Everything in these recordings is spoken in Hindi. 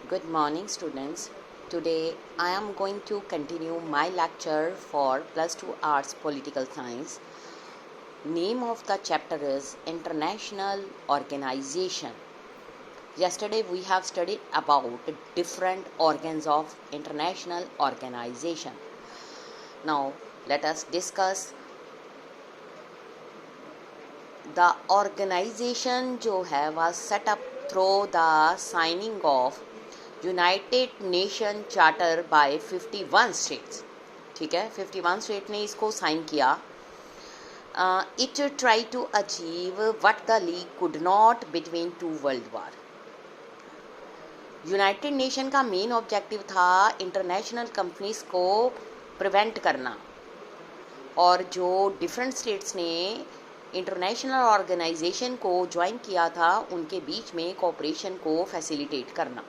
Good morning, students. Today I am going to continue my lecture for Plus 2 Arts Political Science. Name of the chapter is International Organization. Yesterday we have studied about different organs of international organization. Now let us discuss the organization जो है was set up through the signing of United Nation charter by 51 states. ठीक है, 51 स्टेट ने इसको साइन किया. It try to achieve what the league could not between two world war. United Nation का मेन ऑब्जेक्टिव था इंटरनेशनल कंपनीज को प्रिवेंट करना, और जो डिफरेंट स्टेट्स ने इंटरनेशनल ऑर्गेनाइजेशन को ज्वाइन किया था उनके बीच में कोऑपरेशन को फैसिलिटेट करना.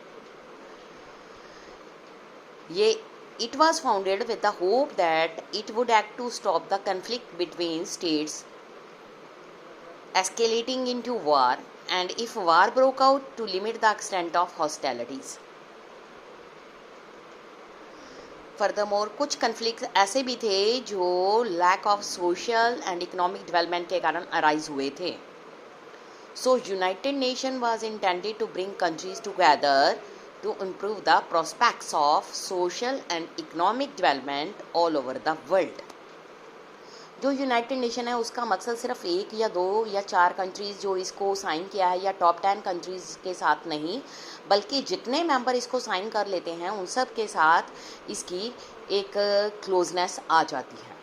It was founded with the hope that it would act to stop the conflict between states escalating into war, and if war broke out, to limit the extent of hostilities. Furthermore, कुछ conflicts ऐसे भी थे जो lack of social and economic development के कारण arise हुए थे. So, United Nations was intended to bring countries together to improve the prospects of social and economic development all over the world. जो यूनाइटेड नेशन है उसका मकसद सिर्फ एक या दो या चार कंट्रीज़ जो इसको साइन किया है या टॉप 10 कंट्रीज़ के साथ नहीं, बल्कि जितने मेंबर इसको साइन कर लेते हैं उन सब के साथ इसकी एक क्लोजनेस आ जाती है.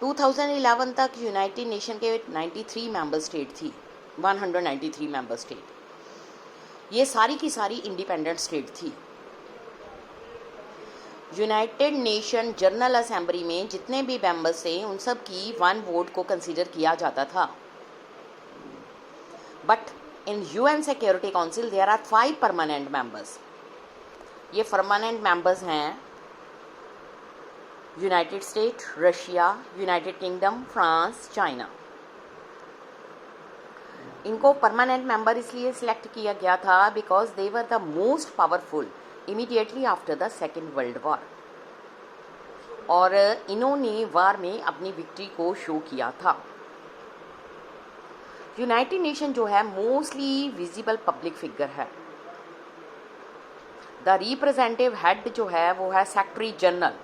2011 तक यूनाइटेड नेशन के 93 मेंबर स्टेट थी. 193 मेंबर स्टेट, ये सारी की सारी इंडिपेंडेंट स्टेट थी. यूनाइटेड नेशन जनरल असेंबली में जितने भी मेंबर्स थे उन सब की वन वोट को कंसीडर किया जाता था. But in UN security council there are 5 permanent members. ये परमानेंट मेंबर्स हैं United State, Russia, United Kingdom, France, China. इनको परमानेंट मेंबर इसलिए सिलेक्ट किया गया था because they were the most powerful immediately after the second world war, और इन्होंने वार में अपनी विक्ट्री को शो किया था. यूनाइटेड नेशन जो है मोस्टली विजिबल पब्लिक फिगर है. द रिप्रेजेंटेटिव हेड जो है वो है सेक्रेटरी जनरल.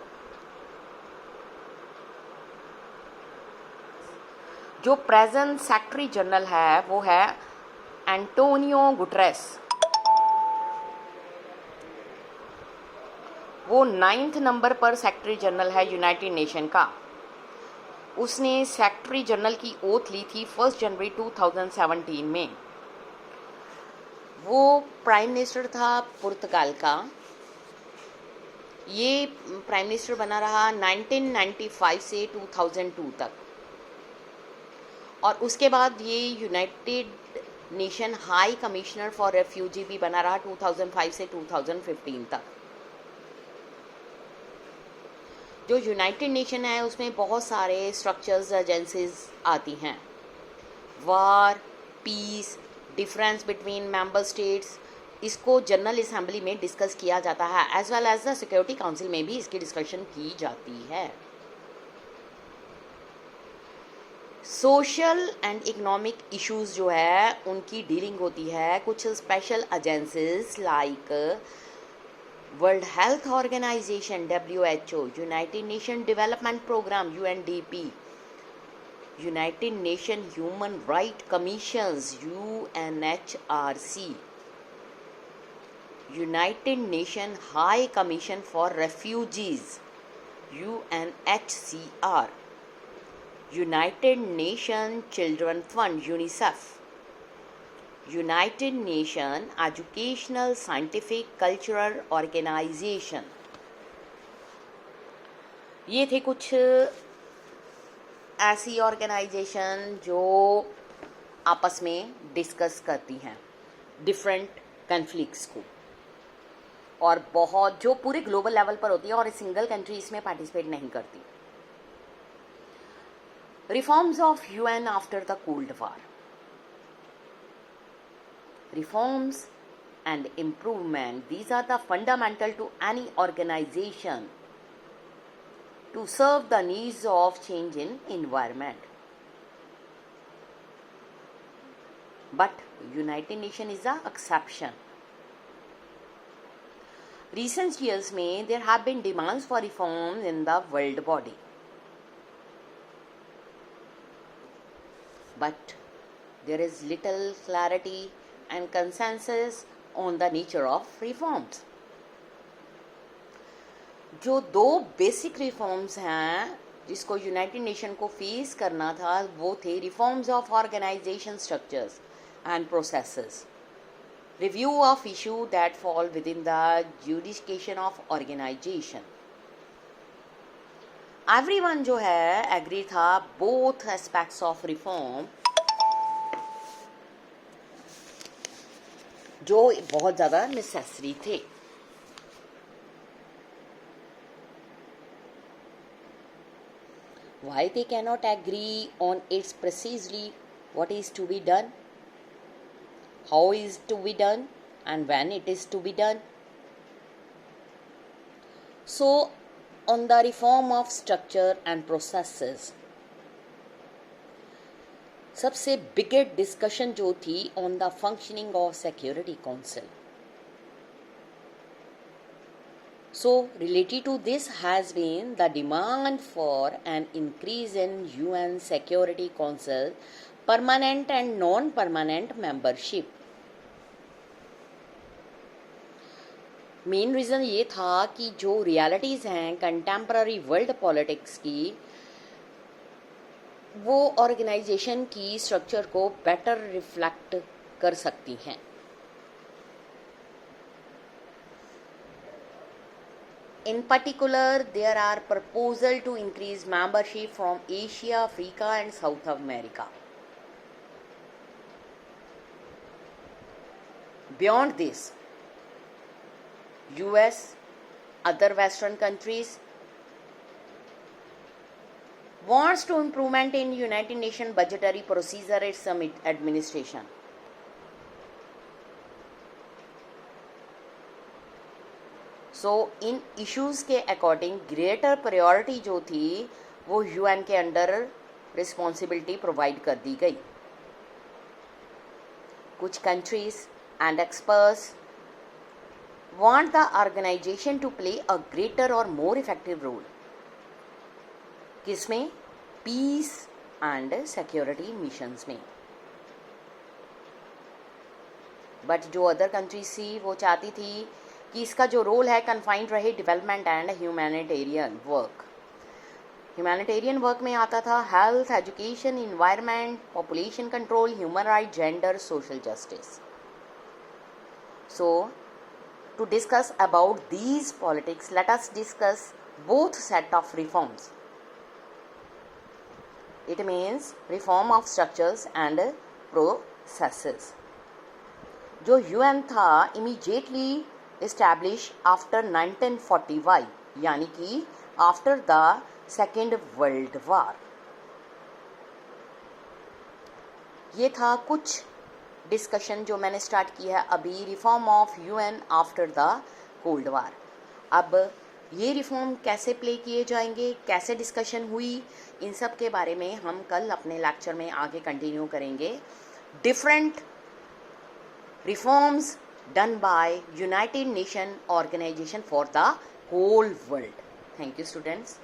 जो प्रेजेंट सेक्रेटरी जनरल है वो है एंटोनियो गुटरेस. वो 9th नंबर पर सेक्रेटरी जनरल है यूनाइटेड नेशन का. उसने सेक्रेटरी जनरल की ओथ ली थी 1 जनवरी 2017 में. वो प्राइम मिनिस्टर था पुर्तगाल का. ये प्राइम मिनिस्टर बना रहा 1995 से 2002 तक, और उसके बाद ये United Nation high commissioner for refugee भी बना रहा 2005 से 2015 तक. जो यूनाइटेड नेशन है उसमें बहुत सारे स्ट्रक्चर्स, एजेंसीज आती हैं. War, peace, difference between member states, इसको जनरल असेंबली में डिस्कस किया जाता है, as well as the security council में भी इसकी डिस्कशन की जाती है. सोशल एंड इकोनॉमिक इश्यूज जो है उनकी डीलिंग होती है कुछ special agencies like world health organisation WHO, United Nation development program UNDP, United Nation human right commissions UNHRC, United Nation high commission for refugees UNHCR, United Nation children fund UNICEF, United Nation educational scientific cultural organisation. ये थे कुछ ऐसी ऑर्गेनाइजेशन जो आपस में डिस्कस करती हैं डिफरेंट कन्फ्लिक्ट्स को, और बहुत जो पूरे ग्लोबल लेवल पर होती है, और सिंगल कंट्री इसमें पार्टिसिपेट नहीं करती. Reforms of UN after the Cold War. Reforms and improvement, these are the fundamental to any organization to serve the needs of change in environment. But United Nations is an exception. Recent years में there have been demands for reforms in the world body. But there is little clarity and consensus on the nature of reforms. जो दो बेसिक रिफॉर्म्स हैं जिसको यूनाइटेड नेशन को फेस करना था वो थे reforms of organisation structures and processes, review of issue that fall within the adjudication of organisation. Everyone जो है एग्री था बोथ एस्पेक्ट्स ऑफ रिफॉर्म जो बहुत ज़्यादा नेसेसरी थे. Why they cannot agree on it's precisely what is to be done, how is to be done, and when it is to be done. So, on the reform of structure and processes, सबसे biggest discussion जो थी on the functioning of Security Council. So, related to this has been the demand for an increase in UN Security Council permanent and non-permanent membership. Main reason ये था कि जो रियलिटीज़ हैं कंटेम्प्ररी वर्ल्ड पॉलिटिक्स की वो ऑर्गेनाइजेशन की स्ट्रक्चर को बेटर रिफ्लेक्ट कर सकती हैं. In particular, there are proposals to increase membership from Asia, Africa and South America. Beyond this, US, other Western countries wants to improvement in United Nations budgetary procedure and summit administration. So in issues के अकॉर्डिंग ग्रेटर प्रायोरिटी जो थी वो यूएन के अंडर रिस्पॉन्सिबिलिटी प्रोवाइड कर दी गई. कुछ countries and experts want the organisation to play a greater और मोर इफेक्टिव रोल. किसमें? पीस एंड सिक्योरिटी मिशंस में. बट जो अदर कंट्रीज थी वो चाहती थी कि इसका जो रोल है कन्फाइंड रहे development and humanitarian work. Humanitarian work में आता था health, education, environment, population control, human right, gender, social justice. So to discuss about these politics let us discuss both set of reforms. It means reform of structures and processes. जो यूएन था इमीडिएटली established after 1945 यानी कि after the Second World War. ये था कुछ डिस्कशन जो मैंने स्टार्ट किया है अभी reform of UN after the cold war. अब ये रिफॉर्म कैसे प्ले किए जाएंगे, कैसे डिस्कशन हुई, इन सब के बारे में हम कल अपने लेक्चर में आगे कंटिन्यू करेंगे. Different reforms done by United Nations Organization for the whole world. Thank you, students.